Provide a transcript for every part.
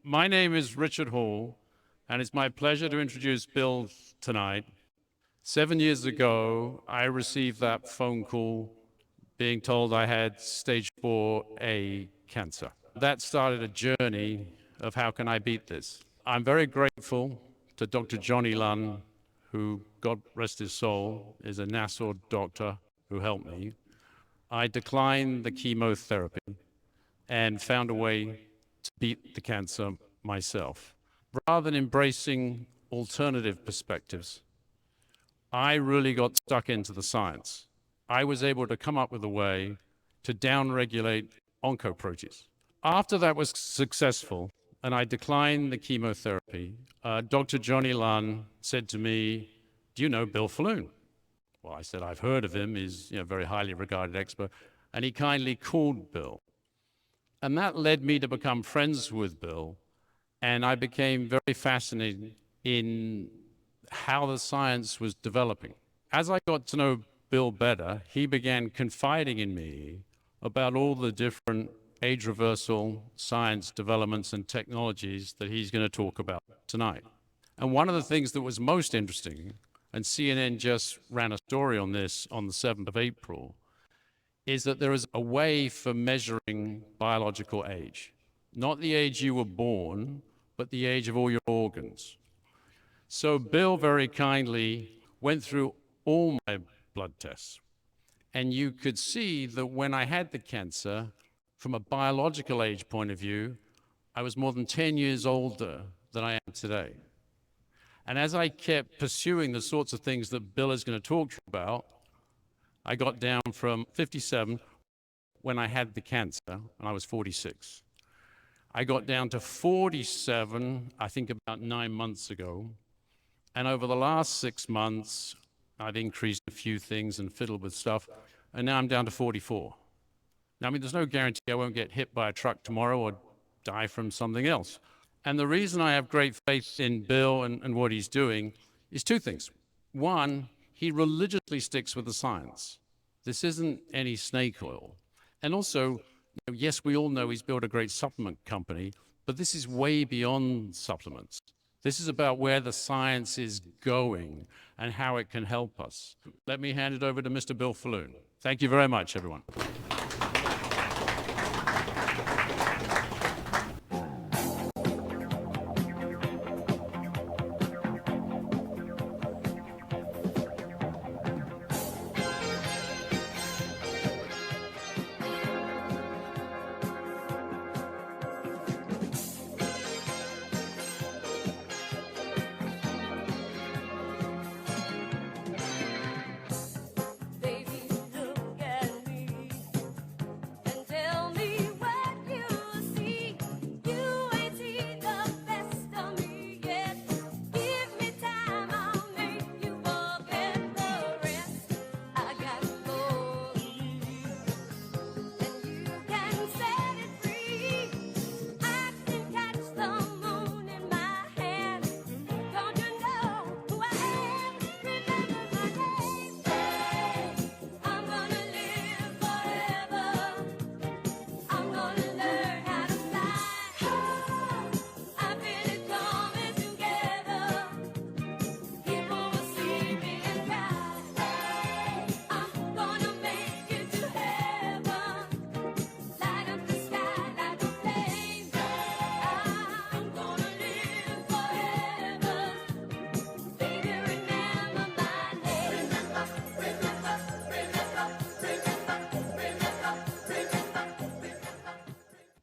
My name is Richard Hall, and it's my pleasure to introduce Bill tonight. 7 years ago, I received that phone call being told I had stage 4A cancer. That started a journey of how can I beat this. I'm very grateful to Dr. Johnny Lunn, who, God rest his soul, is a Nassau doctor who helped me. I declined the chemotherapy and found a way to beat the cancer myself. Rather than embracing alternative perspectives, I really got stuck into the science. I was able to come up with a way to downregulate oncoproteins. After that was successful, and I declined the chemotherapy, Dr. Johnny Lunn said to me, "Do you know Bill Faloon?" Well, I said, "I've heard of him. He's a very highly regarded expert." And he kindly called Bill. And that led me to become friends with Bill. And I became very fascinated in how the science was developing. As I got to know Bill better, he began confiding in me about all the different age reversal science developments and technologies that he's going to talk about tonight. And one of the things that was most interesting, and CNN just ran a story on this on the 7th of April, is that there is a way for measuring biological age. Not the age you were born, but the age of all your organs. So Bill very kindly went through all my blood tests. And you could see that when I had the cancer, from a biological age point of view, I was more than 10 years older than I am today. And as I kept pursuing the sorts of things that Bill is going to talk to you about, I got down from 57 when I had the cancer, and I was 46. I got down to 47, I think about 9 months ago. And over the last 6 months, I've increased a few things and fiddled with stuff, and now I'm down to 44. Now, I mean, there's no guarantee I won't get hit by a truck tomorrow or die from something else. And the reason I have great faith in Bill and what he's doing is two things. One, he religiously sticks with the science. This isn't any snake oil. And also, yes, we all know he's built a great supplement company, but this is way beyond supplements. This is about where the science is going and how it can help us. Let me hand it over to Mr. Bill Faloon. Thank you very much, everyone.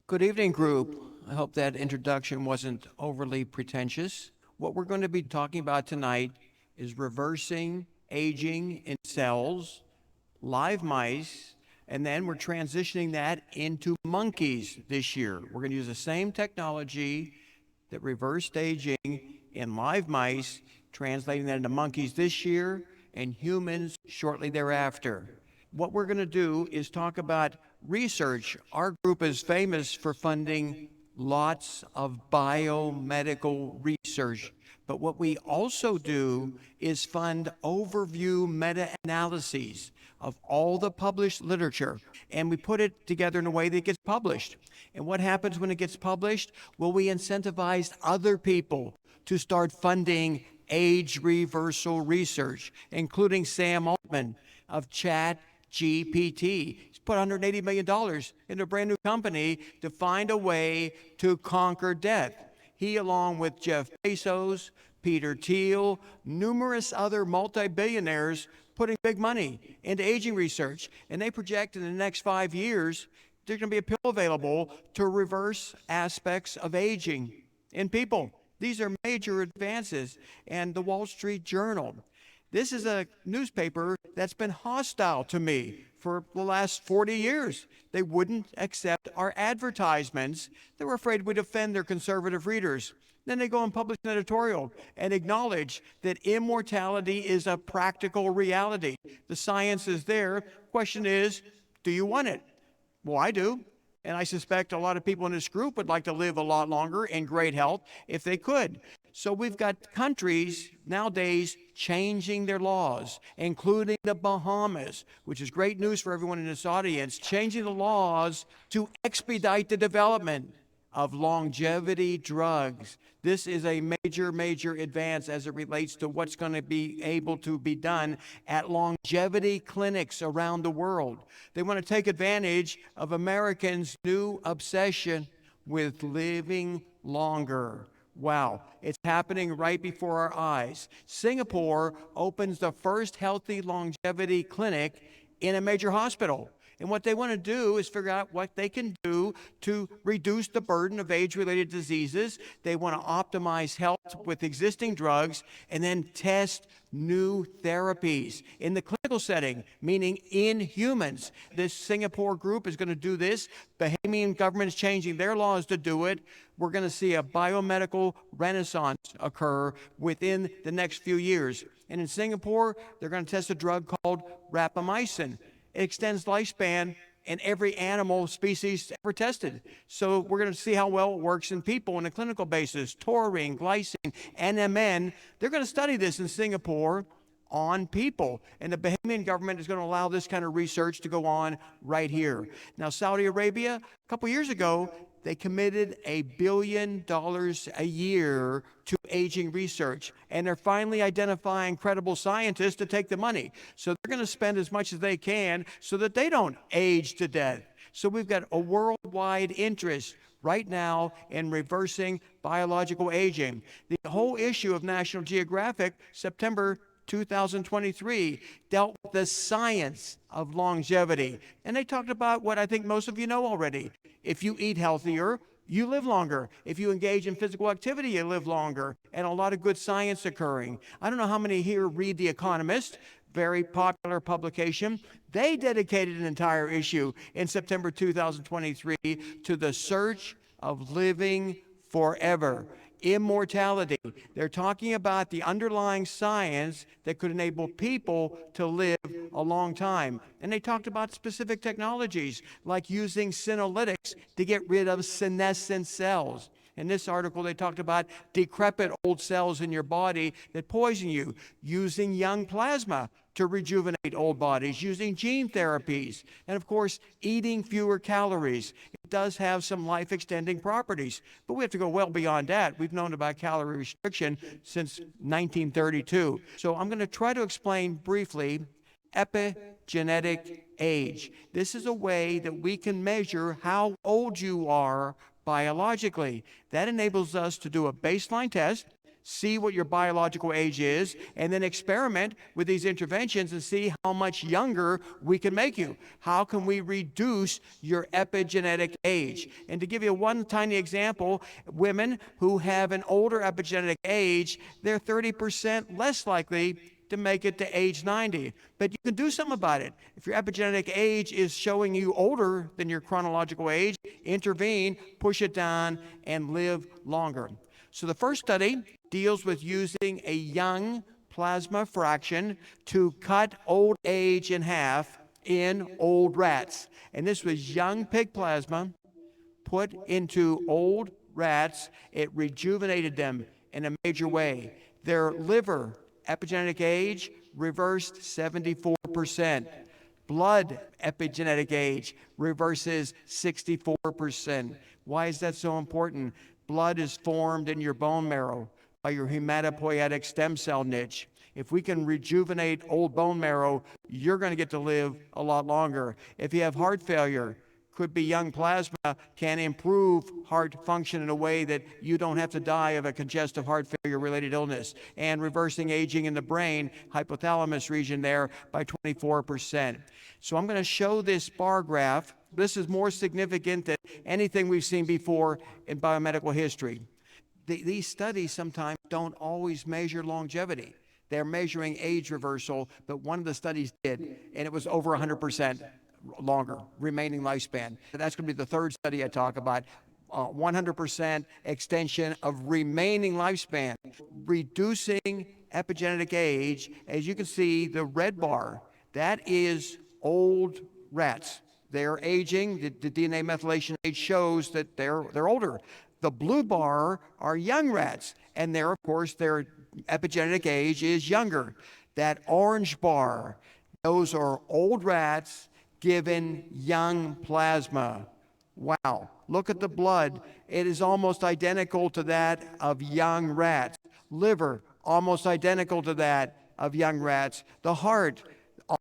Good evening, group. I hope that introduction wasn't overly pretentious. What we're going to be talking about tonight is reversing aging in cells, live mice, and then we're transitioning that into monkeys this year. We're going to use the same technology that reversed aging in live mice, translating that into monkeys this year and humans shortly thereafter. What we're going to do is talk about research. Our group is famous for funding lots of biomedical research, But what we also do is fund overview meta-analyses of all the published literature, and we put it together in a way that gets published. And what happens when it gets published? Well, we incentivize other people to start funding age reversal research, including Sam Altman of ChatGPT. He's put $180 million into a brand new company to find a way to conquer death. He, along with Jeff Bezos, Peter Thiel, numerous other multi-billionaires, putting big money into aging research. And they project in the next 5 years, there's going to be a pill available to reverse aspects of aging in people. These are major advances. And the Wall Street Journal. This is a newspaper that's been hostile to me for the last 40 years. They wouldn't accept our advertisements. They were afraid we'd offend their conservative readers. Then they go and publish an editorial and acknowledge that immortality is a practical reality. The science is there. Question is, do you want it? Well, I do. And I suspect a lot of people in this group would like to live a lot longer in great health if they could. So we've got countries nowadays changing their laws, including the Bahamas, which is great news for everyone in this audience, changing the laws to expedite the development of longevity drugs. This is a major, major advance as it relates to what's going to be able to be done at longevity clinics around the world. They want to take advantage of Americans' new obsession with living longer. Wow, it's happening right before our eyes. Singapore opens the first healthy longevity clinic in a major hospital. And what they want to do is figure out what they can do to reduce the burden of age-related diseases. They want to optimize health with existing drugs and then test new therapies in the clinical setting, meaning in humans. This Singapore group is going to do this. Bahamian government is changing their laws to do it. We're going to see a biomedical renaissance occur within the next few years. And in Singapore, they're going to test a drug called rapamycin. It extends lifespan in every animal species ever tested. So we're going to see how well it works in people on a clinical basis. Taurine, glycine, NMN. They're going to study this in Singapore on people. And the Bahamian government is going to allow this kind of research to go on right here. Now, Saudi Arabia, a couple years ago, they committed $1 billion a year to aging research. And they're finally identifying credible scientists to take the money. So they're going to spend as much as they can so that they don't age to death. So we've got a worldwide interest right now in reversing biological aging. The whole issue of National Geographic, September 2023, dealt with the science of longevity. And they talked about what I think most of you know already. If you eat healthier, you live longer. If you engage in physical activity, you live longer. And a lot of good science occurring. I don't know how many here read The Economist, very popular publication. They dedicated an entire issue in September 2023 to the search of living forever. Immortality. They're talking about the underlying science that could enable people to live a long time. And they talked about specific technologies like using senolytics to get rid of senescent cells. In this article, they talked about decrepit old cells in your body that poison you, using young plasma to rejuvenate old bodies, using gene therapies, and of course, eating fewer calories. It does have some life-extending properties, but we have to go well beyond that. We've known about calorie restriction since 1932. So I'm going to try to explain briefly epigenetic age. This is a way that we can measure how old you are biologically. That enables us to do a baseline test, see what your biological age is, and then experiment with these interventions and see how much younger we can make you. How can we reduce your epigenetic age? And to give you one tiny example, women who have an older epigenetic age, they're 30% less likely to make it to age 90. But you can do something about it. If your epigenetic age is showing you older than your chronological age, intervene, push it down, and live longer. So the first study deals with using a young plasma fraction to cut old age in half in old rats. And this was young pig plasma put into old rats. It rejuvenated them in a major way. Their liver, epigenetic age, reversed 74%. Blood epigenetic age reverses 64%. Why is that so important? Blood is formed in your bone marrow by your hematopoietic stem cell niche. If we can rejuvenate old bone marrow, you're going to get to live a lot longer. If you have heart failure, could be young plasma can improve heart function in a way that you don't have to die of a congestive heart failure related illness, and reversing aging in the brain, hypothalamus region there, by 24%. So I'm going to show this bar graph. This is more significant than anything we've seen before in biomedical history. These studies sometimes don't always measure longevity. They're measuring age reversal, but one of the studies did, and it was over 100% longer remaining lifespan. That's going to be the third study I talk about. 100% extension of remaining lifespan, reducing epigenetic age. As you can see, the red bar, that is old rats. They're aging. The DNA methylation age shows that they're older. The blue bar are young rats, and of course, their epigenetic age is younger. That orange bar, those are old rats given young plasma. Wow, look at the blood. It is almost identical to that of young rats. Liver, almost identical to that of young rats. The heart,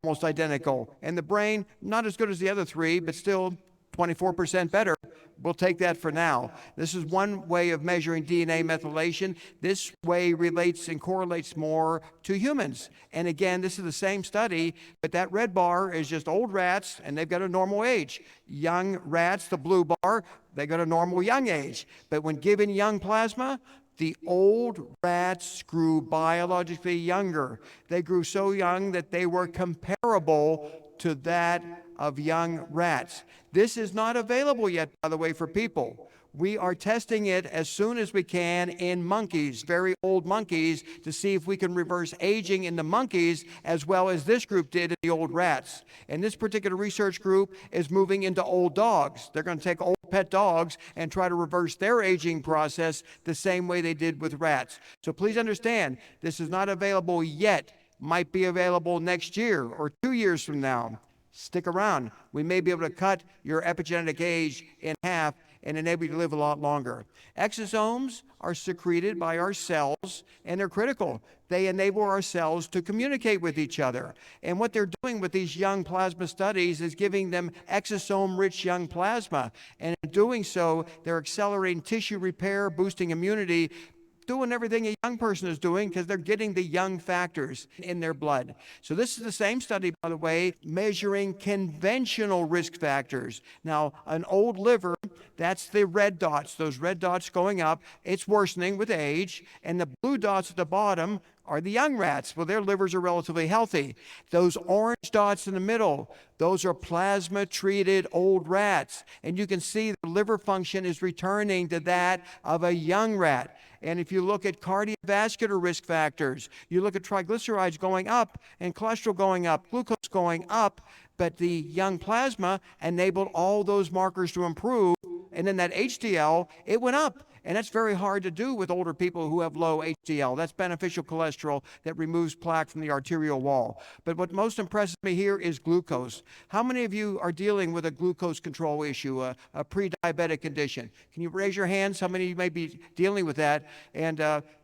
almost identical. And the brain, not as good as the other three, but still 24% better. We'll take that for now. This is one way of measuring DNA methylation. This way relates and correlates more to humans. And again, this is the same study, but that red bar is just old rats, and they've got a normal age. Young rats, the blue bar, they got a normal young age. But when given young plasma, the old rats grew biologically younger. They grew so young that they were comparable to that of young rats. This is not available yet, by the way, for people. We are testing it as soon as we can in monkeys, very old monkeys, to see if we can reverse aging in the monkeys as well as this group did in the old rats. And this particular research group is moving into old dogs. They're going to take old pet dogs and try to reverse their aging process the same way they did with rats. So please understand, this is not available yet. Might be available next year or 2 years from now. Stick around. We may be able to cut your epigenetic age in half and enable you to live a lot longer. Exosomes are secreted by our cells, and they're critical. They enable our cells to communicate with each other. And what they're doing with these young plasma studies is giving them exosome-rich young plasma. And in doing so, they're accelerating tissue repair, boosting immunity, doing everything a young person is doing because they're getting the young factors in their blood. So this is the same study, by the way, measuring conventional risk factors. Now, an old liver, that's the red dots, those red dots going up. It's worsening with age. And the blue dots at the bottom are the young rats. Well, their livers are relatively healthy. Those orange dots in the middle, those are plasma-treated old rats. And you can see the liver function is returning to that of a young rat. And if you look at cardiovascular risk factors, you look at triglycerides going up and cholesterol going up, glucose going up, but the young plasma enabled all those markers to improve. And then that HDL, it went up. And that's very hard to do with older people who have low HDL. That's beneficial cholesterol that removes plaque from the arterial wall. But what most impresses me here is glucose. How many of you are dealing with a glucose control issue, a pre-diabetic condition? Can you raise your hands? How many of you may be dealing with that? And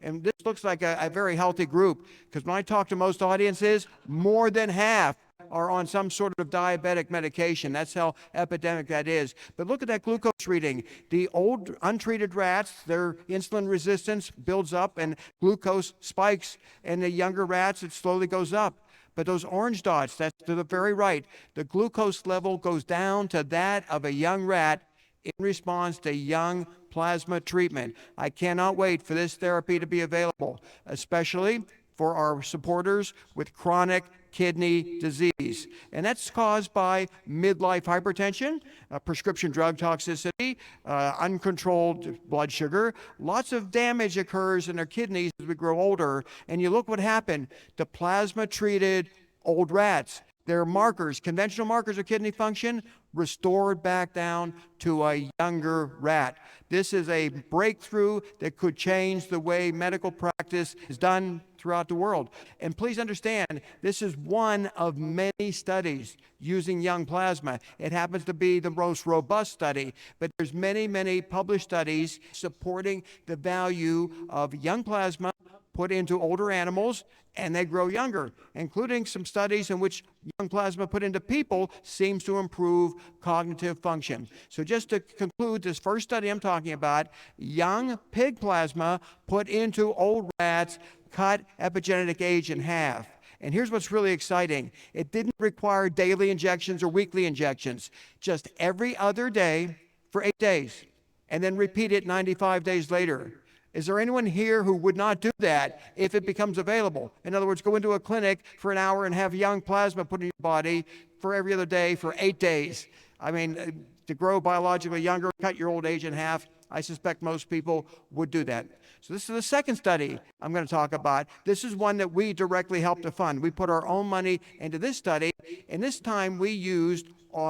this looks like a very healthy group, because when I talk to most audiences, more than half are on some sort of diabetic medication. That's how epidemic that is. But look at that glucose reading. The old untreated rats, their insulin resistance builds up and glucose spikes. And the younger rats, it slowly goes up. But those orange dots, that's to the very right, the glucose level goes down to that of a young rat in response to young plasma treatment. I cannot wait for this therapy to be available, especially for our supporters with chronic kidney disease. And that's caused by midlife hypertension, prescription drug toxicity, uncontrolled blood sugar. Lots of damage occurs in their kidneys as we grow older. And you look what happened to plasma-treated old rats. Their markers, conventional markers of kidney function, restored back down to a younger rat. This is a breakthrough that could change the way medical practice is done throughout the world. And please understand, this is one of many studies using young plasma. It happens to be the most robust study, but there's many, many published studies supporting the value of young plasma put into older animals, and they grow younger, including some studies in which young plasma put into people seems to improve cognitive function. So just to conclude this first study I'm talking about, young pig plasma put into old rats cut epigenetic age in half. And here's what's really exciting. It didn't require daily injections or weekly injections, just every other day for 8 days, and then repeat it 95 days later. Is there anyone here who would not do that if it becomes available? In other words, go into a clinic for an hour and have young plasma put in your body for every other day for 8 days. I mean, to grow biologically younger, cut your old age in half, I suspect most people would do that. So this is the second study I'm going to talk about. This is one that we directly helped to fund. We put our own money into this study, and this time we used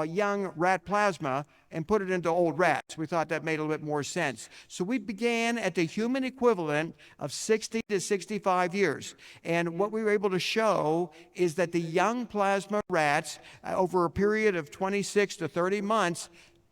young rat plasma and put it into old rats. We thought that made a little bit more sense. So we began at the human equivalent of 60 to 65 years. And what we were able to show is that the young plasma rats, over a period of 26 to 30 months,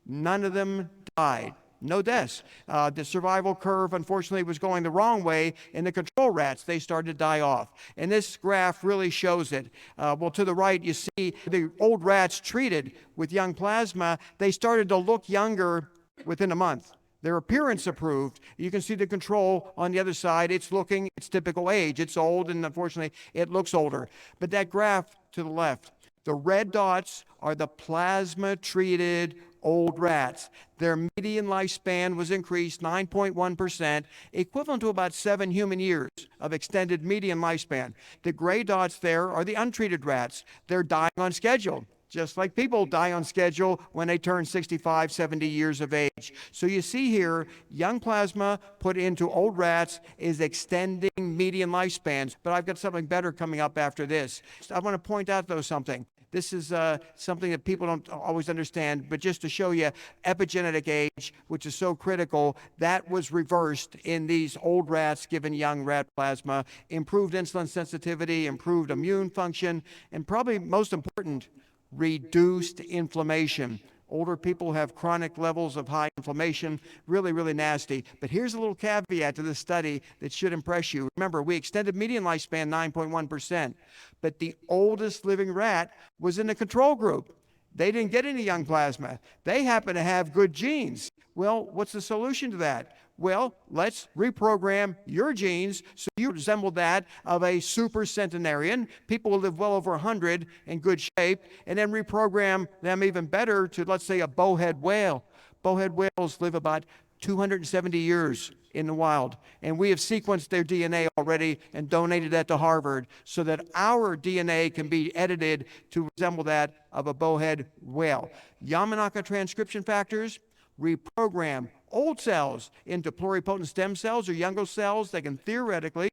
none of them died. No deaths. The survival curve, unfortunately, was going the wrong way in the control rats. They started to die off. And this graph really shows it. Well, to the right, you see the old rats treated with young plasma, they started to look younger within a month. Their appearance improved. You can see the control on the other side. It's looking its typical age. It's old, and unfortunately, it looks older. But that graph to the left, the red dots are the plasma-treated old rats. Their median lifespan was increased 9.1%, equivalent to about 7 human years of extended median lifespan. The gray dots there are the untreated rats. They're dying on schedule, just like people die on schedule when they turn 65, 70 years of age. So you see here, young plasma put into old rats is extending median lifespans. But I've got something better coming up after this. I want to point out, though, something. This is something that people don't always understand, but just to show you, epigenetic age, which is so critical, that was reversed in these old rats given young rat plasma, improved insulin sensitivity, improved immune function, and probably most important, reduced inflammation. Older people have chronic levels of high inflammation, really, really nasty. But here's a little caveat to this study that should impress you. Remember, we extended median lifespan 9.1%, but the oldest living rat was in the control group. They didn't get any young plasma. They happen to have good genes. Well, what's the solution to that? Well, let's reprogram your genes so you resemble that of a super centenarian. People will live well over 100 in good shape, and then reprogram them even better to, let's say, a bowhead whale. Bowhead whales live about 270 years in the wild, and we have sequenced their DNA already and donated that to Harvard so that our DNA can be edited to resemble that of a bowhead whale. Yamanaka transcription factors reprogram old cells into pluripotent stem cells or younger cells that can theoretically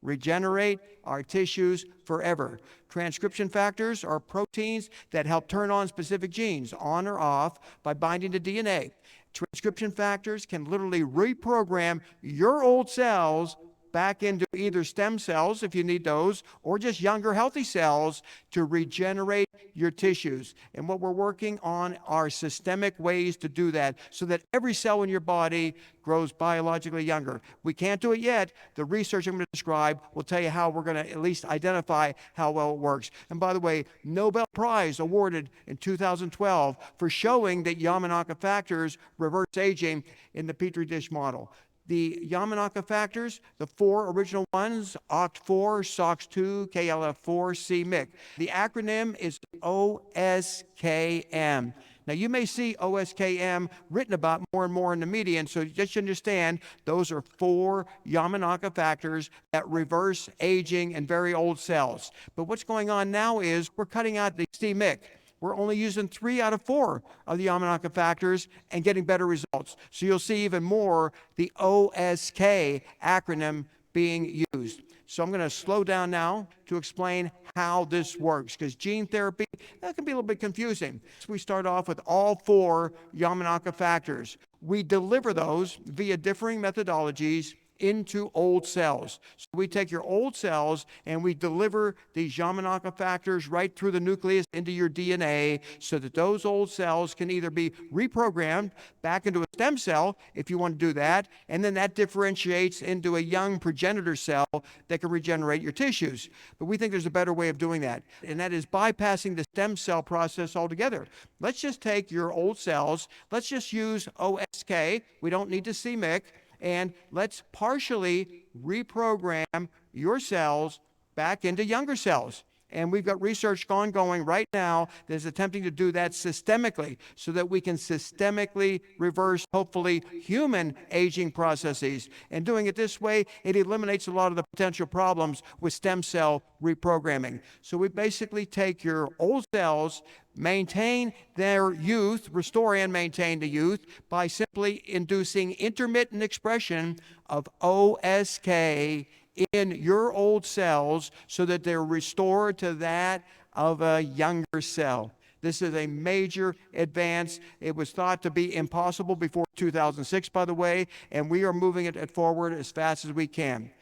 regenerate our tissues forever. Transcription factors are proteins that help turn on specific genes, on or off, by binding to DNA. Transcription factors can literally reprogram your old cells back into either stem cells, if you need those, or just younger healthy cells to regenerate your tissues. And what we're working on are systemic ways to do that so that every cell in your body grows biologically younger. We can't do it yet. The research I'm going to describe will tell you how we're going to at least identify how well it works. And by the way, Nobel Prize awarded in 2012 for showing that Yamanaka factors reverse aging in the Petri dish model. The Yamanaka factors, the 4 original ones, OCT4, SOX2, KLF4, c-MYC. The acronym is OSKM. Now, you may see OSKM written about more and more in the media, and so just understand those are 4 Yamanaka factors that reverse aging in very old cells. But what's going on now is we're cutting out the c-MYC. We're only using 3 out of 4 of the Yamanaka factors and getting better results. So you'll see even more the OSK acronym being used. So I'm going to slow down now to explain how this works, because gene therapy, that can be a little bit confusing. So we start off with all 4 Yamanaka factors. We deliver those via differing methodologies into old cells. So we take your old cells and we deliver these Yamanaka factors right through the nucleus into your DNA so that those old cells can either be reprogrammed back into a stem cell if you want to do that, and then that differentiates into a young progenitor cell that can regenerate your tissues. But we think there's a better way of doing that, and that is bypassing the stem cell process altogether. Let's just take your old cells, let's just use OSK, we don't need to see MYC, and let's partially reprogram your cells back into younger cells. And we've got research ongoing right now that is attempting to do that systemically so that we can systemically reverse, hopefully, human aging processes. And doing it this way, it eliminates a lot of the potential problems with stem cell reprogramming. So we basically take your old cells, maintain their youth, restore and maintain the youth by simply inducing intermittent expression of OSK in your old cells so that they're restored to that of a younger cell. This is a major advance. It was thought to be impossible before 2006, by the way, and we are moving it forward as fast as we can.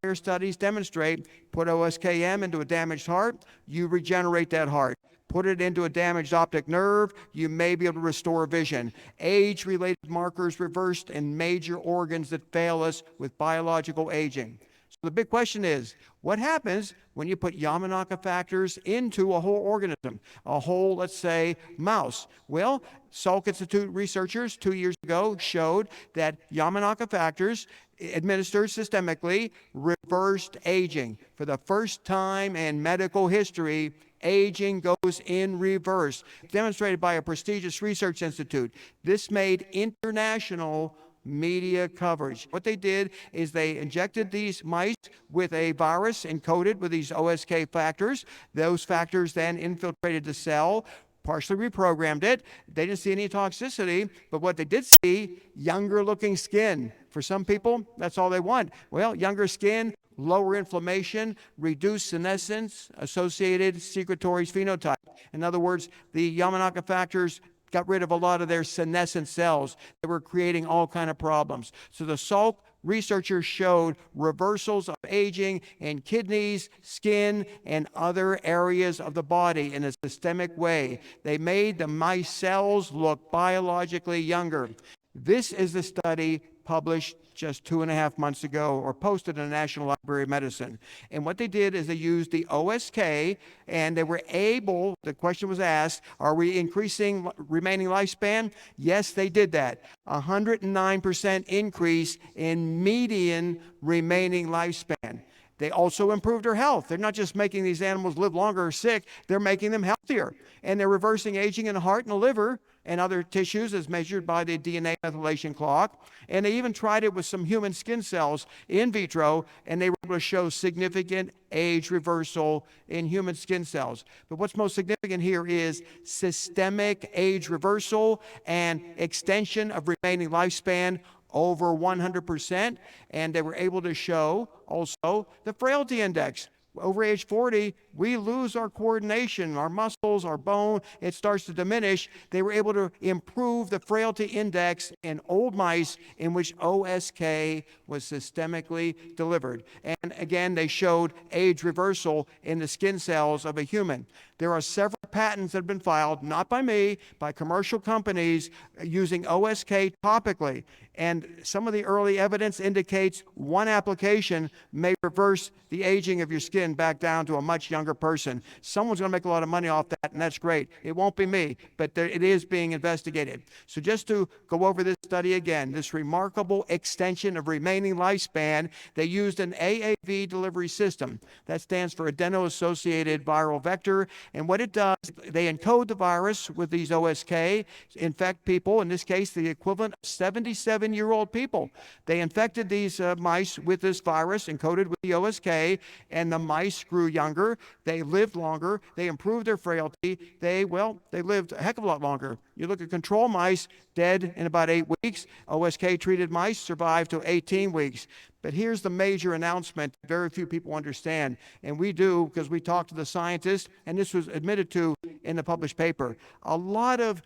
Prior studies demonstrate, put OSKM into a damaged heart, you regenerate that heart. Put it into a damaged optic nerve, you may be able to restore vision. Age-related markers reversed in major organs that fail us with biological aging. So the big question is, what happens when you put Yamanaka factors into a whole organism, a whole, let's say, mouse? Well, Salk Institute researchers 2 years ago showed that Yamanaka factors administered systemically reversed aging. For the first time in medical history, aging goes in reverse, demonstrated by a prestigious research institute. This made international media coverage. What they did is they injected these mice with a virus encoded with these OSK factors. Those factors then infiltrated the cell, partially reprogrammed it. They didn't see any toxicity, but what they did see, younger looking skin. For some people, that's all they want. Well, younger skin, lower inflammation, reduced senescence, associated secretory phenotype. In other words, the Yamanaka factors got rid of a lot of their senescent cells that were creating all kind of problems. So the Salk researchers showed reversals of aging in kidneys, skin, and other areas of the body in a systemic way. They made the mice cells look biologically younger. This is the study published just 2.5 months ago, or posted in the National Library of Medicine. And what they did is they used the OSK, and they were able, the question was asked, are we increasing remaining lifespan? Yes, they did that. 109% increase in median remaining lifespan. They also improved their health. They're not just making these animals live longer or sick, they're making them healthier. And they're reversing aging in the heart and the liver and other tissues as measured by the DNA methylation clock. And they even tried it with some human skin cells in vitro, and they were able to show significant age reversal in human skin cells. But what's most significant here is systemic age reversal and extension of remaining lifespan over 100%, and they were able to show also the frailty index. Over age 40, we lose our coordination, our muscles, our bone, it starts to diminish. They were able to improve the frailty index in old mice in which OSK was systemically delivered. And again, they showed age reversal in the skin cells of a human. There are several patents that have been filed, not by me, by commercial companies using OSK topically. And some of the early evidence indicates one application may reverse the aging of your skin back down to a much younger person. Someone's going to make a lot of money off that, and that's great. It won't be me, but it is being investigated. So just to go over this study again, this remarkable extension of remaining lifespan, they used an AAV delivery system. That stands for adeno-associated viral vector. And what it does, they encode the virus with these OSK, infect people, in this case, the equivalent of 77-year-old people. They infected these mice with this virus encoded with the OSK, and the mice grew younger, they lived longer, they improved their frailty, they lived a heck of a lot longer. You look at control mice, dead in about 8 weeks. OSK-treated mice survive to 18 weeks. But here's the major announcement very few people understand, and we do because we talked to the scientists, and this was admitted to in the published paper. A lot of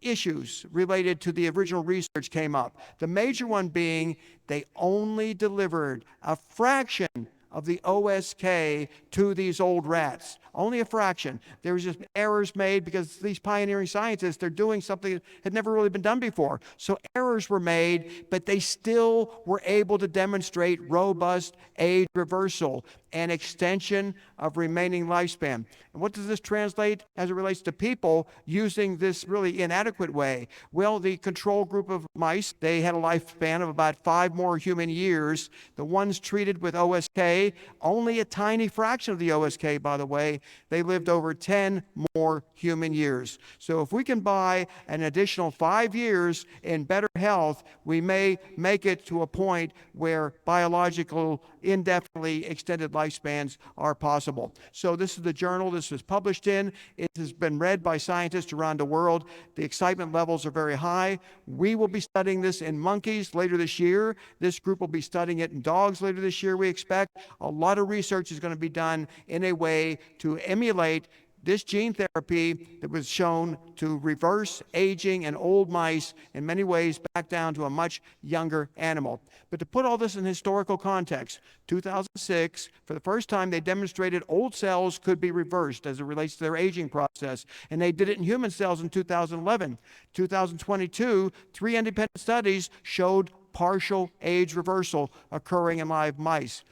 issues related to the original research came up. The major one being they only delivered a fraction of the OSK to these old rats. Only a fraction. There was just errors made because these pioneering scientists, they're doing something that had never really been done before. So errors were made, but they still were able to demonstrate robust age reversal and extension of remaining lifespan. And what does this translate as it relates to people using this really inadequate way? Well, the control group of mice, they had a lifespan of about 5 more human years. The ones treated with OSK, only a tiny fraction of the OSK, by the way, they lived over 10 more human years. So if we can buy an additional 5 years in better health, we may make it to a point where biological, indefinitely extended lifespans are possible. So this is the journal this was published in. It has been read by scientists around the world. The excitement levels are very high. We will be studying this in monkeys later this year. This group will be studying it in dogs later this year, we expect. A lot of research is going to be done in a way to emulate this gene therapy that was shown to reverse aging in old mice in many ways back down to a much younger animal. But to put all this in historical context, 2006, for the first time, they demonstrated old cells could be reversed as it relates to their aging process, and they did it in human cells in 2011. 2022, 3 independent studies showed partial age reversal occurring in live mice.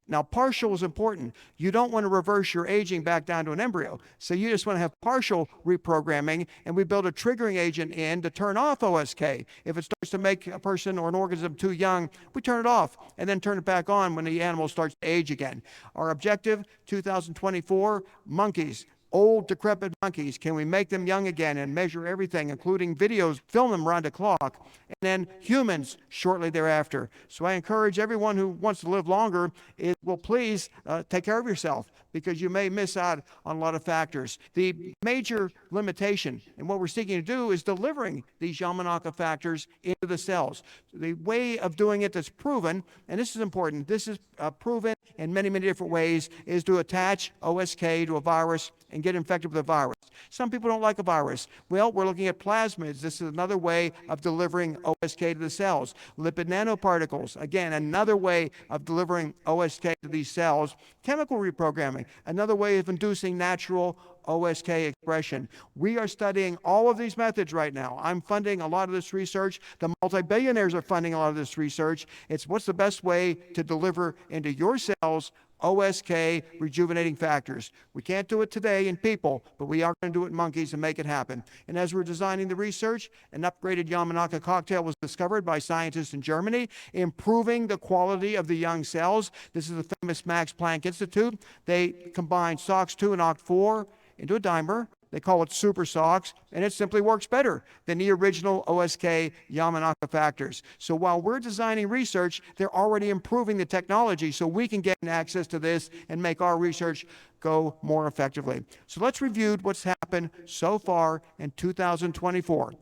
Now, partial is important. You don't want to reverse your aging back down to an embryo. So you just want to have partial reprogramming, and we build a triggering agent in to turn off OSK. If it starts to make a person or an organism too young, we turn it off and then turn it back on when the animal starts to age again. Our objective, 2024, monkeys. Old, decrepit monkeys, can we make them young again and measure everything, including videos, film them around the clock, and then humans shortly thereafter. So I encourage everyone who wants to live longer, please take care of yourself, because you may miss out on a lot of factors. The major limitation in what we're seeking to do is delivering these Yamanaka factors into the cells. The way of doing it that's proven, and this is important, this is proven in many, many different ways, is to attach OSK to a virus and get infected with a virus. Some people don't like a virus. Well, we're looking at plasmids. This is another way of delivering OSK to the cells. Lipid nanoparticles, again, another way of delivering OSK to these cells. Chemical reprogramming, another way of inducing natural OSK expression. We are studying all of these methods right now. I'm funding a lot of this research. The multi-billionaires are funding a lot of this research. It's what's the best way to deliver into your cells OSK rejuvenating factors. We can't do it today in people, but we are going to do it in monkeys and make it happen. And as we're designing the research, an upgraded Yamanaka cocktail was discovered by scientists in Germany, improving the quality of the young cells. This is the famous Max Planck Institute. They combine SOX2 and OCT4 into a dimer. They call it Super SOX, and it simply works better than the original OSK Yamanaka factors. So while we're designing research, they're already improving the technology so we can get access to this and make our research go more effectively. So let's review what's happened so far in 2024.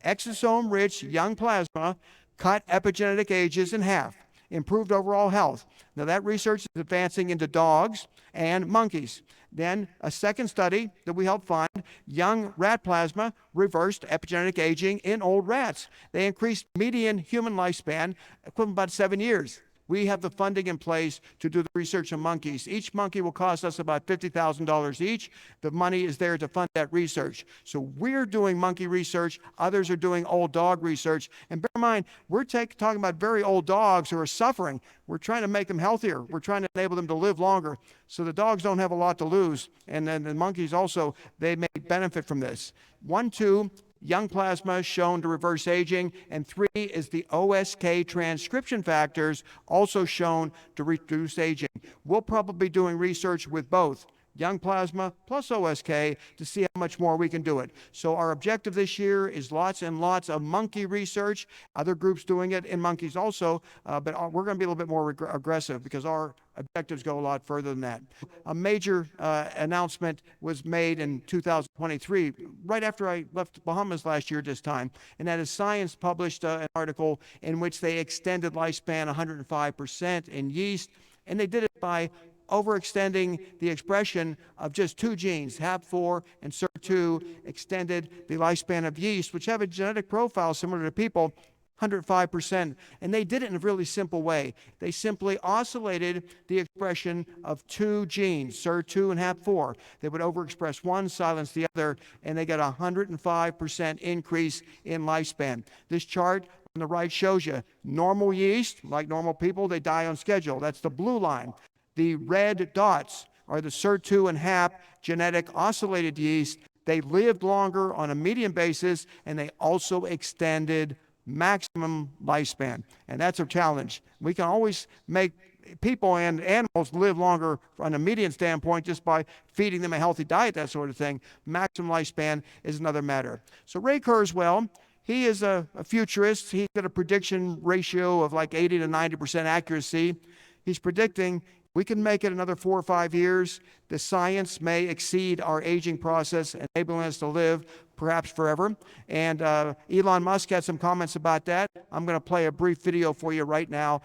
Exosome-rich young plasma cut epigenetic ages in half, improved overall health. Now that research is advancing into dogs and monkeys. Then a second study that we helped fund, young rat plasma reversed epigenetic aging in old rats. They increased median human lifespan, equivalent about 7 years. We have the funding in place to do the research on monkeys. Each monkey will cost us about $50,000 each. The money is there to fund that research. So we're doing monkey research. Others are doing old dog research. And bear in mind, we're talking about very old dogs who are suffering. We're trying to make them healthier. We're trying to enable them to live longer. So the dogs don't have a lot to lose. And then the monkeys also, they may benefit from this. 1, 2, young plasma shown to reverse aging, and 3 is the OSK transcription factors also shown to reduce aging. We'll probably be doing research with both. young plasma plus OSK to see how much more we can do it. So our objective this year is lots and lots of monkey research, other groups doing it in monkeys also, but we're going to be a little bit more aggressive because our objectives go a lot further than that. A major announcement was made in 2023, right after I left Bahamas last year this time, and that is Science published an article in which they extended lifespan 105% in yeast, and they did it by overextending the expression of just two genes, HAP4 and SIR2, extended the lifespan of yeast, which have a genetic profile similar to people, 105%. And they did it in a really simple way. They simply oscillated the expression of two genes, SIR2 and HAP4. They would overexpress one, silence the other, and they got a 105% increase in lifespan. This chart on the right shows you normal yeast, like normal people, they die on schedule. That's the blue line. The red dots are the SIR2 and HAP genetic oscillated yeast. They lived longer on a median basis, and they also extended maximum lifespan. And that's a challenge. We can always make people and animals live longer on a median standpoint just by feeding them a healthy diet, that sort of thing. Maximum lifespan is another matter. So Ray Kurzweil, he is a futurist. He's got a prediction ratio of like 80 to 90% accuracy. He's predicting we can make it another 4 or 5 years. The science may exceed our aging process, enabling us to live perhaps forever. And Elon Musk had some comments about that. I'm going to play a brief video for you right now.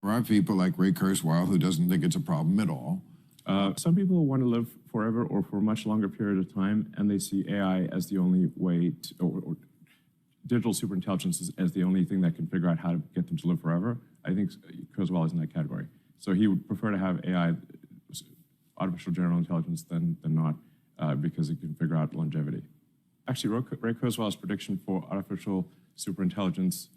There are people like Ray Kurzweil who doesn't think it's a problem at all. Some people want to live forever or for a much longer period of time, and they see AI as the only way to, or digital superintelligence as the only thing that can figure out how to get them to live forever. I think Kurzweil is in that category. So he would prefer to have AI, artificial general intelligence, than not, because it can figure out longevity. Actually, Ray Kurzweil's prediction for artificial superintelligence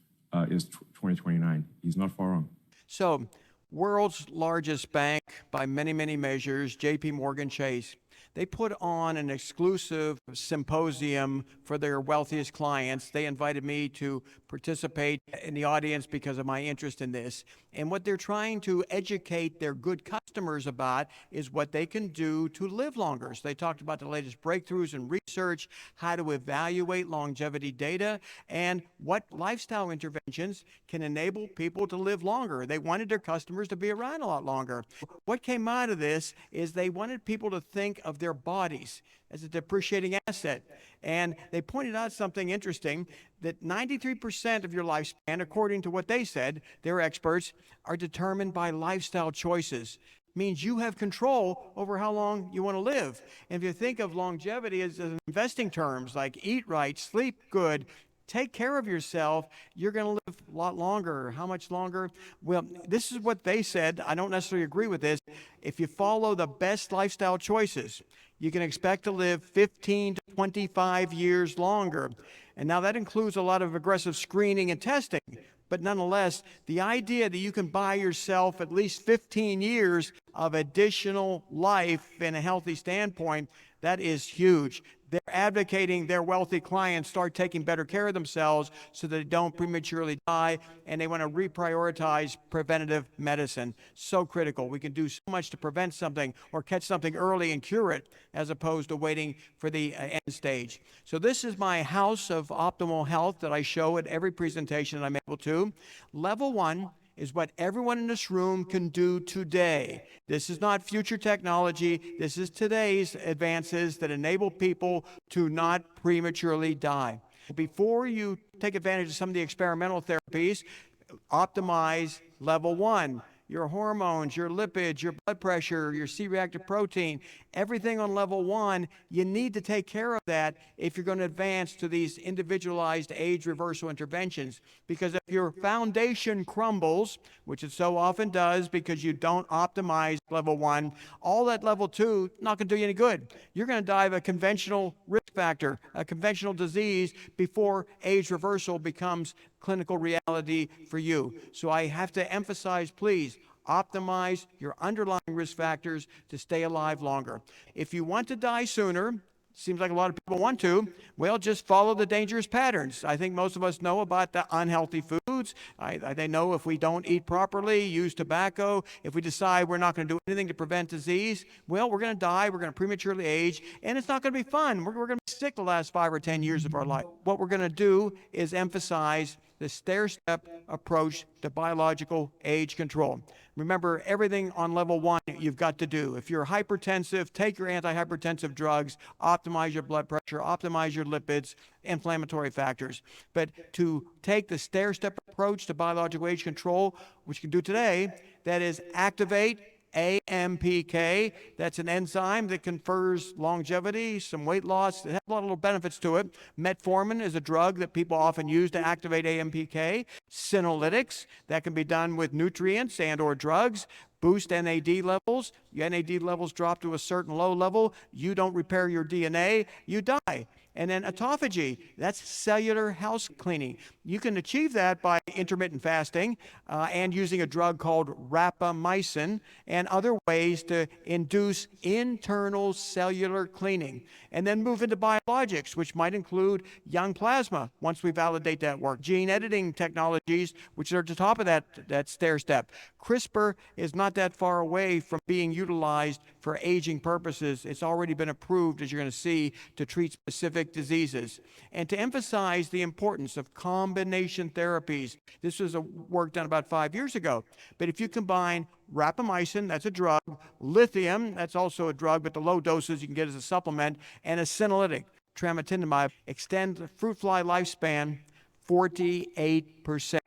is 2029. He's not far wrong. So, world's largest bank by many, many measures, JP Morgan Chase, they put on an exclusive symposium for their wealthiest clients. They invited me to participate in the audience because of my interest in this. And what they're trying to educate their good customers about is what they can do to live longer. So they talked about the latest breakthroughs in research, how to evaluate longevity data, and what lifestyle interventions can enable people to live longer. They wanted their customers to be around a lot longer. What came out of this is they wanted people to think of their bodies as a depreciating asset. And they pointed out something interesting, that 93% of your lifespan, according to what they said, they're experts, are determined by lifestyle choices. Means you have control over how long you want to live. And if you think of longevity as investing terms, like eat right, sleep good, take care of yourself, you're going to live a lot longer. How much longer? Well, this is what they said. I don't necessarily agree with this. If you follow the best lifestyle choices, you can expect to live 15 to 25 years longer. And now that includes a lot of aggressive screening and testing. But nonetheless, the idea that you can buy yourself at least 15 years of additional life in a healthy standpoint, that is huge. They're advocating their wealthy clients start taking better care of themselves so that they don't prematurely die, and they want to reprioritize preventative medicine. So critical. We can do so much to prevent something or catch something early and cure it, as opposed to waiting for the end stage. So this is my house of optimal health that I show at every presentation that I'm able to. Level 1 is what everyone in this room can do today. This is not future technology. This is today's advances that enable people to not prematurely die. Before you take advantage of some of the experimental therapies, optimize level 1. Your hormones, your lipids, your blood pressure, your C-reactive protein, everything on level 1, you need to take care of that if you're going to advance to these individualized age reversal interventions. Because if your foundation crumbles, which it so often does because you don't optimize level 1, all that level 2 not going to do you any good. You're going to die of a conventional risk factor, a conventional disease, before age reversal becomes clinical reality for you. So I have to emphasize, please, optimize your underlying risk factors to stay alive longer. If you want to die sooner, seems like a lot of people want to, well, just follow the dangerous patterns. I think most of us know about the unhealthy foods, foods. They know if we don't eat properly, use tobacco, if we decide we're not going to do anything to prevent disease, well, we're going to die, we're going to prematurely age, and it's not going to be fun. We're going to be sick the last 5 or 10 years of our life. What we're going to do is emphasize the stair-step approach to biological age control. Remember, everything on level 1 you've got to do. If you're hypertensive, take your antihypertensive drugs, optimize your blood pressure, optimize your lipids, inflammatory factors. But to take the stair-step approach to biological age control, which you can do today, that is activate AMPK. That's an enzyme that confers longevity, some weight loss. It has a lot of little benefits to it. Metformin is a drug that people often use to activate AMPK. Senolytics, that can be done with nutrients and or drugs. Boost NAD levels. Your NAD levels drop to a certain low level. You don't repair your DNA, you die. And then autophagy, that's cellular house cleaning. You can achieve that by intermittent fasting and using a drug called rapamycin and other ways to induce internal cellular cleaning. And then move into biologics, which might include young plasma, once we validate that work. Gene editing technologies, which are at the top of that stair step. CRISPR is not that far away from being utilized for aging purposes. It's already been approved, as you're going to see, to treat specific diseases. And to emphasize the importance of combination therapies. This was a work done about 5 years ago. But if you combine rapamycin, that's a drug, lithium, that's also a drug, but the low doses you can get as a supplement, and a senolytic, tramitinamide, extend the fruit fly lifespan 48%.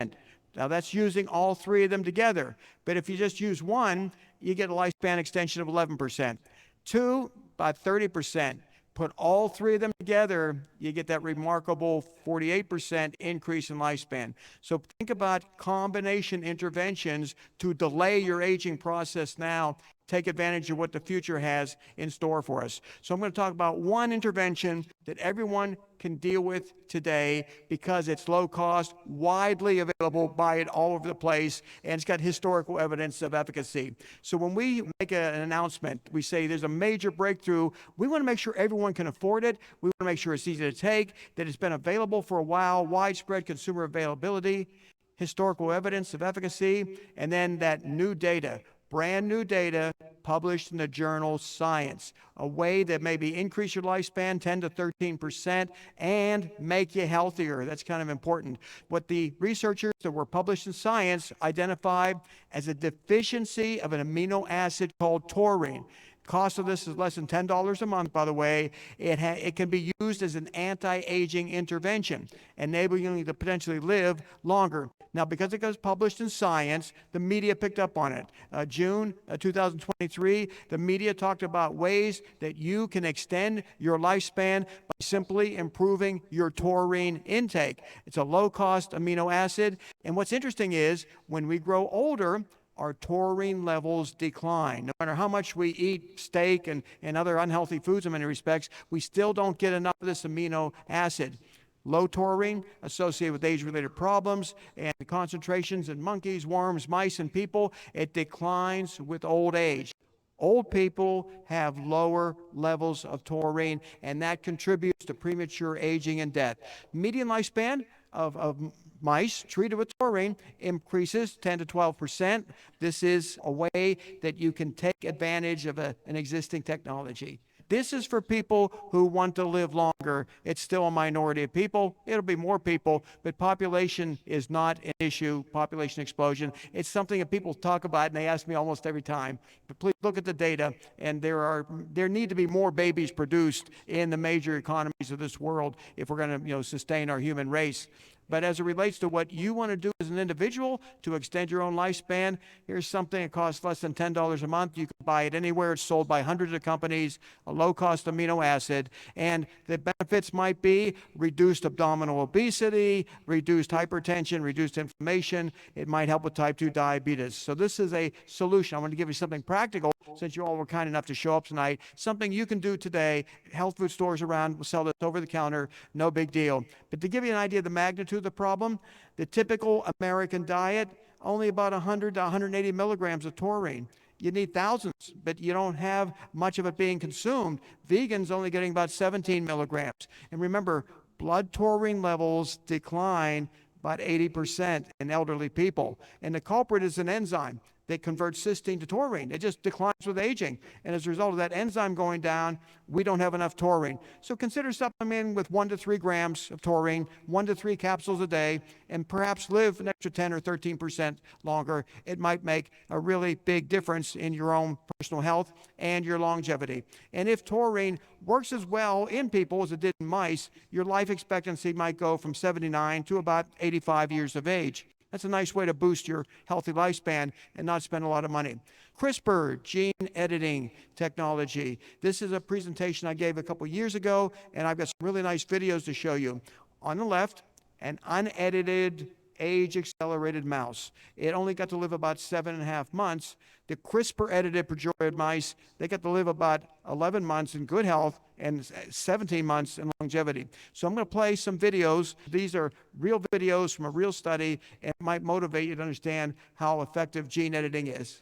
Now that's using all 3 of them together. But if you just use one, you get a lifespan extension of 11%. 2, about 30%. Put all 3 of them together, you get that remarkable 48% increase in lifespan. So think about combination interventions to delay your aging process now. Take advantage of what the future has in store for us. So I'm going to talk about one intervention that everyone can deal with today because it's low cost, widely available, buy it all over the place, and it's got historical evidence of efficacy. So when we make an announcement, we say there's a major breakthrough, we want to make sure everyone can afford it. We want to make sure it's easy to take, that it's been available for a while, widespread consumer availability, historical evidence of efficacy, and then that new data. Brand new data published in the journal Science, a way that maybe increase your lifespan 10 to 13% and make you healthier. That's kind of important. What the researchers that were published in Science identified as a deficiency of an amino acid called taurine. Cost of this is less than $10 a month, by the way. It can be used as an anti-aging intervention, enabling you to potentially live longer. Now, because it was published in Science, the media picked up on it. June 2023, the media talked about ways that you can extend your lifespan by simply improving your taurine intake. It's a low-cost amino acid, and what's interesting is when we grow older, our taurine levels decline. No matter how much we eat steak and other unhealthy foods in many respects, we still don't get enough of this amino acid. Low taurine associated with age-related problems and concentrations in monkeys, worms, mice, and people. It declines with old age. Old people have lower levels of taurine, and that contributes to premature aging and death. Median lifespan of mice treated with taurine increases 10 to 12%. This is a way that you can take advantage of an existing technology. This is for people who want to live longer. It's still a minority of people. It'll be more people, but population is not an issue, population explosion. It's something that people talk about, and they ask me almost every time. But please look at the data, and there need to be more babies produced in the major economies of this world if we're going to, sustain our human race. But as it relates to what you want to do as an individual to extend your own lifespan, here's something that costs less than $10 a month. You can buy it anywhere. It's sold by hundreds of companies, a low-cost amino acid. And the benefits might be reduced abdominal obesity, reduced hypertension, reduced inflammation. It might help with type 2 diabetes. So this is a solution. I want to give you something practical since you all were kind enough to show up tonight. Something you can do today. Health food stores around will sell this over the counter. No big deal. But to give you an idea of the magnitude of the problem, the typical American diet, only about 100 to 180 milligrams of taurine. You need thousands, but you don't have much of it being consumed. Vegans only getting about 17 milligrams. And remember, blood taurine levels decline about 80% in elderly people. And the culprit is an enzyme that converts cysteine to taurine. It just declines with aging. And as a result of that enzyme going down, we don't have enough taurine. So consider supplementing with 1 to 3 grams of taurine, 1 to 3 capsules a day, and perhaps live an extra 10 or 13% longer. It might make a really big difference in your own personal health and your longevity. And if taurine works as well in people as it did in mice, your life expectancy might go from 79 to about 85 years of age. That's a nice way to boost your healthy lifespan and not spend a lot of money. CRISPR, gene editing technology. This is a presentation I gave a couple years ago, and I've got some really nice videos to show you. On the left, an unedited, age-accelerated mouse. It only got to live about 7.5 months. The CRISPR-edited progeroid mice, they got to live about 11 months in good health and 17 months in longevity. So I'm going to play some videos. These are real videos from a real study, and it might motivate you to understand how effective gene editing is.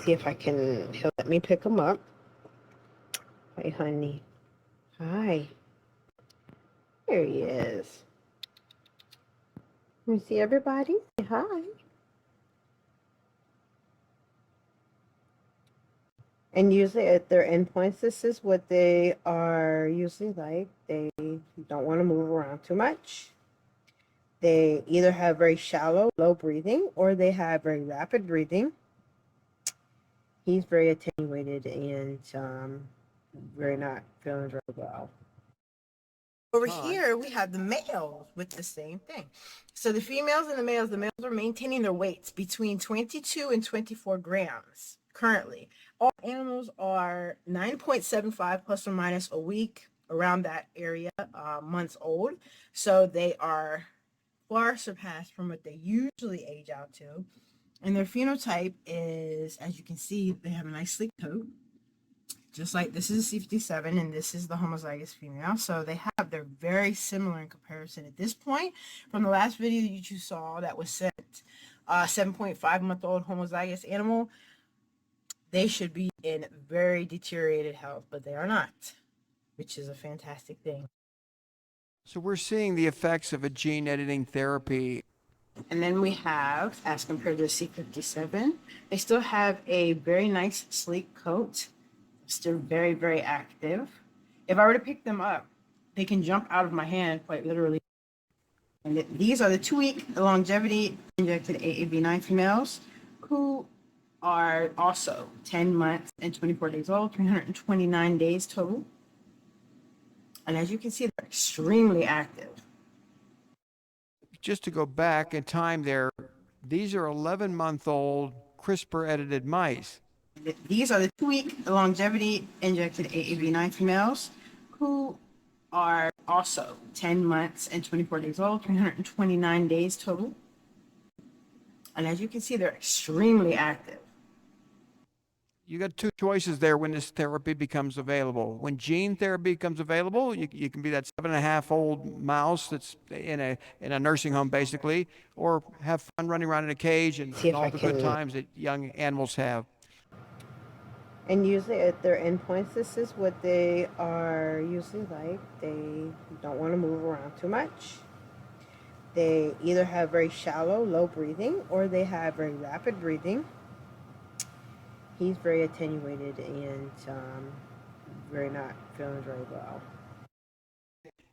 See if I can, he'll let me pick him up. Hi, honey. Hi. There he is. Let me see everybody. Say hi. And usually at their endpoints, this is what they are usually like. They don't want to move around too much. They either have very shallow, low breathing, or they have very rapid breathing. He's very attenuated and very not feeling very well. Over here, we have the males with the same thing. So the females and the males are maintaining their weights between 22 and 24 grams currently. All animals are 9.75 plus or minus a week, around that area, months old. So they are far surpassed from what they usually age out to. And their phenotype is, as you can see, they have a nice sleek coat. Just like this is a C57 and this is the homozygous female. So they're very similar in comparison at this point. From the last video that you saw that was sent, 7.5-month-old homozygous animal, they should be in very deteriorated health, but they are not, which is a fantastic thing. So we're seeing the effects of a gene editing therapy. And then we have, as compared to the C57, they still have a very nice sleek coat. Still very, very active. If I were to pick them up, they can jump out of my hand quite literally. And these are the 2-week longevity injected AAV9 females who are also 10 months and 24 days old, 329 days total. And as you can see, they're extremely active. Just to go back in time there, these are 11-month-old CRISPR-edited mice. These are the 2-week longevity injected AAV9 females who are also 10 months and 24 days old, 329 days total. And as you can see, they're extremely active. You got two choices there when this therapy becomes available. When gene therapy becomes available, you can be that 7.5-old mouse that's in a nursing home basically, or have fun running around in a cage and all the good times that young animals have. And usually at their endpoints, this is what they are usually like. They don't want to move around too much. They either have very shallow, low breathing, or they have very rapid breathing. He's very attenuated and very not feeling very well.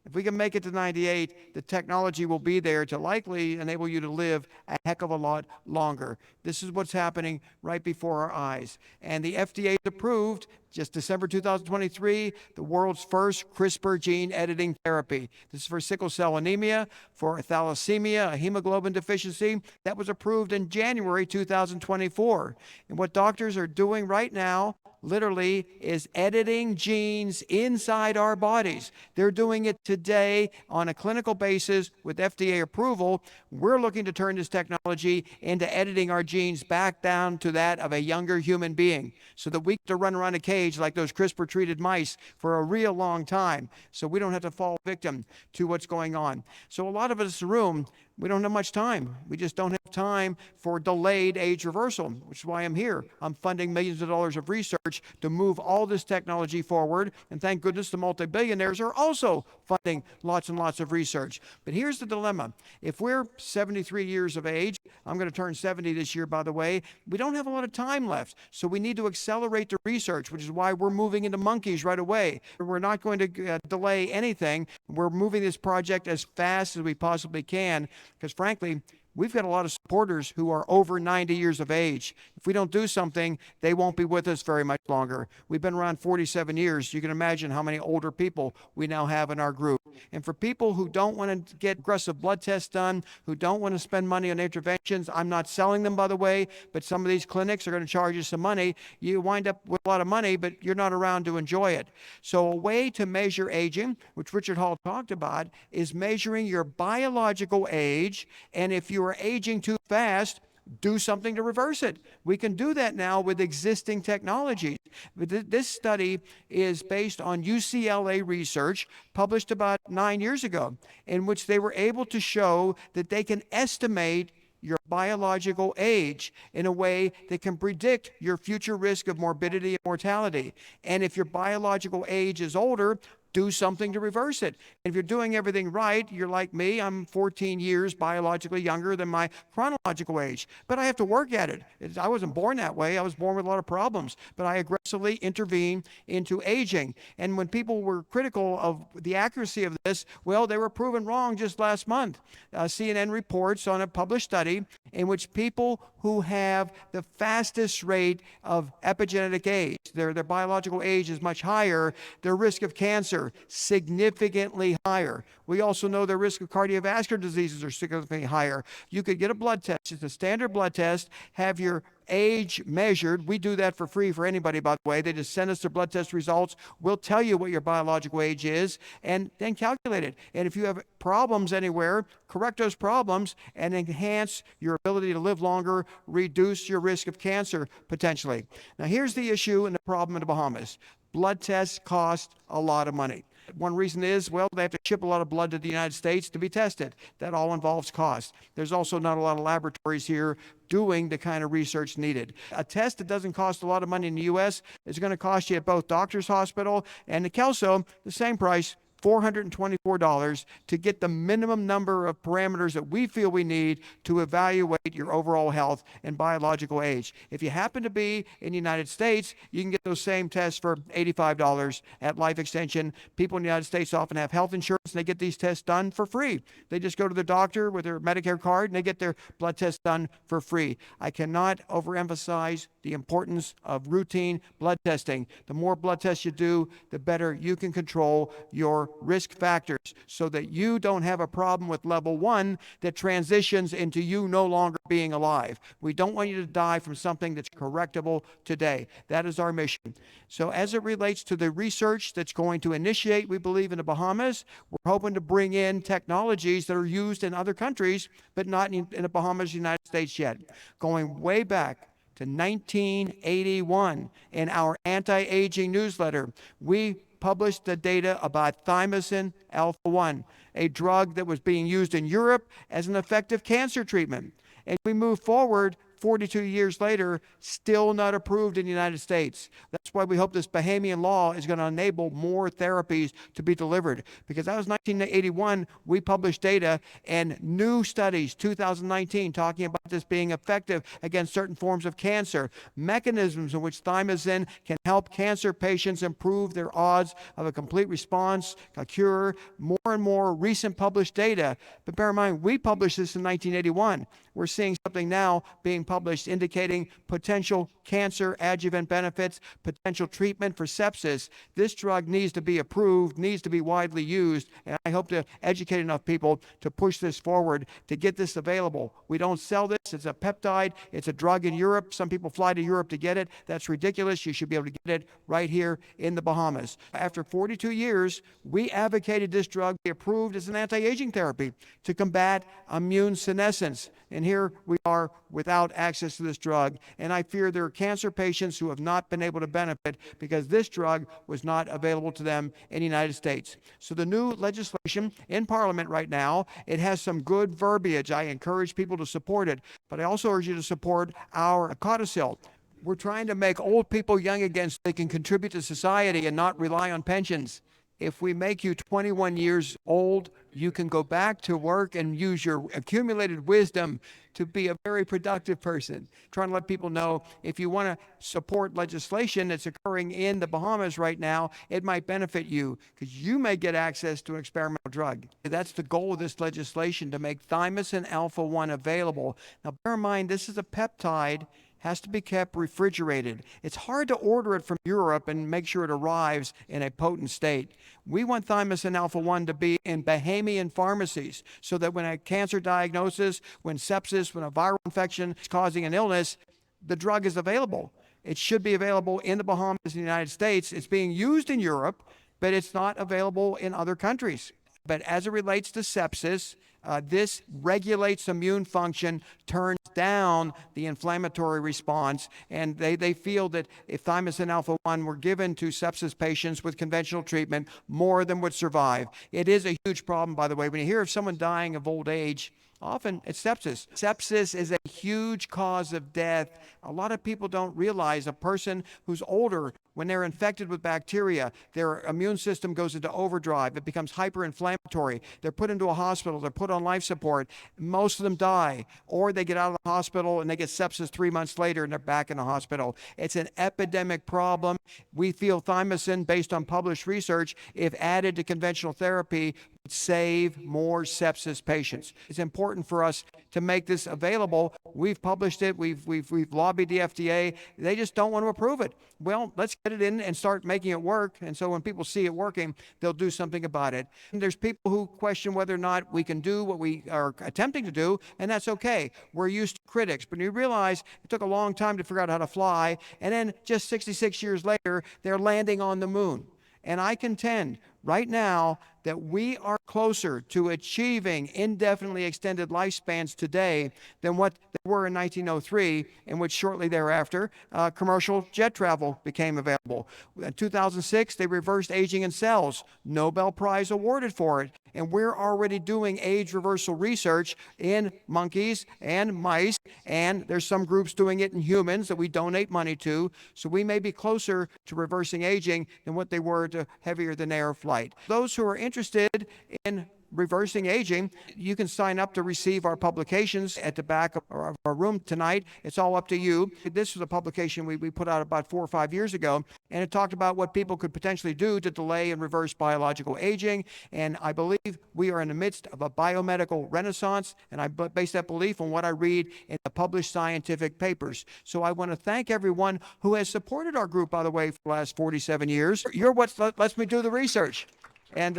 If we can make it to 98, the technology will be there to likely enable you to live a heck of a lot longer. This is what's happening right before our eyes. And the FDA approved, just December 2023, the world's first CRISPR gene editing therapy. This is for sickle cell anemia, for thalassemia, a hemoglobin deficiency. That was approved in January 2024. And what doctors are doing right now literally is editing genes inside our bodies. They're doing it today on a clinical basis with FDA approval. We're looking to turn this technology into editing our genes back down to that of a younger human being so that we get to run around a cage like those CRISPR-treated mice for a real long time so we don't have to fall victim to what's going on. So a lot of us in the room, We don't have much time. We just don't have time for delayed age reversal, which is why I'm here. I'm funding millions of dollars of research to move all this technology forward. And thank goodness the multi-billionaires are also funding lots and lots of research. But here's the dilemma. If we're 73 years of age, I'm going to turn 70 this year, by the way, we don't have a lot of time left. So we need to accelerate the research, which is why we're moving into monkeys right away. We're not going to delay anything. We're moving this project as fast as we possibly can. Because frankly, we've got a lot of supporters who are over 90 years of age. If we don't do something, they won't be with us very much longer. We've been around 47 years. You can imagine how many older people we now have in our group. And for people who don't want to get aggressive blood tests done, who don't want to spend money on interventions, I'm not selling them, by the way, but some of these clinics are going to charge you some money. You wind up with a lot of money, but you're not around to enjoy it. So a way to measure aging, which Richard Hall talked about, is measuring your biological age. And if you are aging too fast, do something to reverse it. We can do that now with existing technologies. But this study is based on UCLA research published about 9 years ago, in which they were able to show that they can estimate your biological age in a way that can predict your future risk of morbidity and mortality. And if your biological age is older, do something to reverse it. And if you're doing everything right, you're like me, I'm 14 years biologically younger than my chronological age. But I have to work at it. I wasn't born that way. I was born with a lot of problems. But I aggressively intervene into aging. And when people were critical of the accuracy of this, well, they were proven wrong just last month. CNN reports on a published study in which people who have the fastest rate of epigenetic age, their biological age is much higher, their risk of cancer significantly higher. We also know the risk of cardiovascular diseases are significantly higher. You could get a blood test, it's a standard blood test, have your age measured. We do that for free for anybody, by the way. They just send us their blood test results. We'll tell you what your biological age is and then calculate it. And if you have problems anywhere, correct those problems and enhance your ability to live longer, reduce your risk of cancer potentially. Now, here's the issue and the problem in the Bahamas. Blood tests cost a lot of money. One reason is, well, they have to ship a lot of blood to the United States to be tested. That all involves cost. There's also not a lot of laboratories here doing the kind of research needed. A test that doesn't cost a lot of money in the U.S. is going to cost you at both Doctors Hospital and the Kelso the same price, $424, to get the minimum number of parameters that we feel we need to evaluate your overall health and biological age. If you happen to be in the United States, you can get those same tests for $85 at Life Extension. People in the United States often have health insurance and they get these tests done for free. They just go to the doctor with their Medicare card and they get their blood tests done for free. I cannot overemphasize the importance of routine blood testing. The more blood tests you do, the better you can control your risk factors so that you don't have a problem with level 1 that transitions into you no longer being alive. We don't want you to die from something that's correctable today. That is our mission. So as it relates to the research that's going to initiate, we believe, in the Bahamas, we're hoping to bring in technologies that are used in other countries, but not in the Bahamas, United States yet. Going way back to 1981 in our anti-aging newsletter, we published the data about thymosin alpha-1, a drug that was being used in Europe as an effective cancer treatment. And we move forward 42 years later, still not approved in the United States. That's why we hope this Bahamian law is going to enable more therapies to be delivered. Because that was 1981, we published data and new studies, 2019, talking about this being effective against certain forms of cancer, mechanisms in which thymosin can help cancer patients improve their odds of a complete response, a cure, more and more recent published data. But bear in mind, we published this in 1981. We're seeing something now being published indicating potential cancer adjuvant benefits, potential treatment for sepsis. This drug needs to be approved, needs to be widely used, and I hope to educate enough people to push this forward to get this available. We don't sell this. It's a peptide. It's a drug in Europe. Some people fly to Europe to get it. That's ridiculous. You should be able to get it right here in the Bahamas. After 42 years, we advocated this drug be approved as an anti-aging therapy to combat immune senescence. And here we are without access to this drug, and I fear there are cancer patients who have not been able to benefit because this drug was not available to them in the United States. So the new legislation in Parliament right now, it has some good verbiage. I encourage people to support it, but I also urge you to support our codicil. We're trying to make old people young again so they can contribute to society and not rely on pensions. If we make you 21 years old, you can go back to work and use your accumulated wisdom to be a very productive person. Trying to let people know if you want to support legislation that's occurring in the Bahamas right now, it might benefit you because you may get access to an experimental drug. That's the goal of this legislation, to make thymosin alpha-1 available. Now, bear in mind, this is a peptide, has to be kept refrigerated. It's hard to order it from Europe and make sure it arrives in a potent state. We want thymosin alpha-1 to be in Bahamian pharmacies so that when a cancer diagnosis, when sepsis, when a viral infection is causing an illness, the drug is available. It should be available in the Bahamas and the United States. It's being used in Europe, but it's not available in other countries. But as it relates to sepsis, this regulates immune function, turns down the inflammatory response, and they feel that if thymosin alpha-1 were given to sepsis patients with conventional treatment, more of them would survive. It is a huge problem, by the way. When you hear of someone dying of old age, often it's sepsis. Sepsis is a huge cause of death. A lot of people don't realize a person who's older, when they're infected with bacteria, their immune system goes into overdrive. It becomes hyperinflammatory. They're put into a hospital. They're put on life support. Most of them die, or they get out of the hospital and they get sepsis 3 months later and they're back in the hospital. It's an epidemic problem. We feel thymosin, based on published research, if added to conventional therapy, would save more sepsis patients. It's important for us to make this available. We've published it. We've lobbied the FDA. They just don't want to approve it. Well, let's get it in and start making it work. And so when people see it working, they'll do something about it. And there's people who question whether or not we can do what we are attempting to do, and that's okay. We're used to critics. But you realize it took a long time to figure out how to fly, and then just 66 years later, they're landing on the moon. And I contend right now that we are closer to achieving indefinitely extended lifespans today than what they were in 1903, in which shortly thereafter commercial jet travel became available. In 2006, they reversed aging in cells, Nobel Prize awarded for it. And we're already doing age reversal research in monkeys and mice, and there's some groups doing it in humans that we donate money to. So we may be closer to reversing aging than what they were to heavier than air flight. Those who are interested in reversing aging, you can sign up to receive our publications at the back of our room tonight. It's all up to you. This was a publication we put out about 4 or 5 years ago, and it talked about what people could potentially do to delay and reverse biological aging. And I believe we are in the midst of a biomedical renaissance, and I base that belief on what I read in the published scientific papers. So I want to thank everyone who has supported our group, by the way, for the last 47 years. You're what lets me do the research. And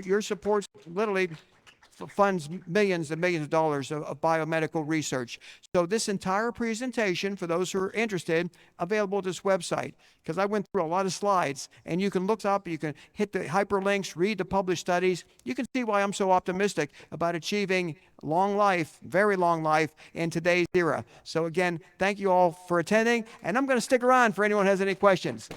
your support literally funds millions and millions of dollars of biomedical research. So this entire presentation, for those who are interested, available at this website, because I went through a lot of slides, and you can look up, you can hit the hyperlinks, read the published studies. You can see why I'm so optimistic about achieving long life, very long life in today's era. So again, thank you all for attending, and I'm going to stick around for anyone who has any questions.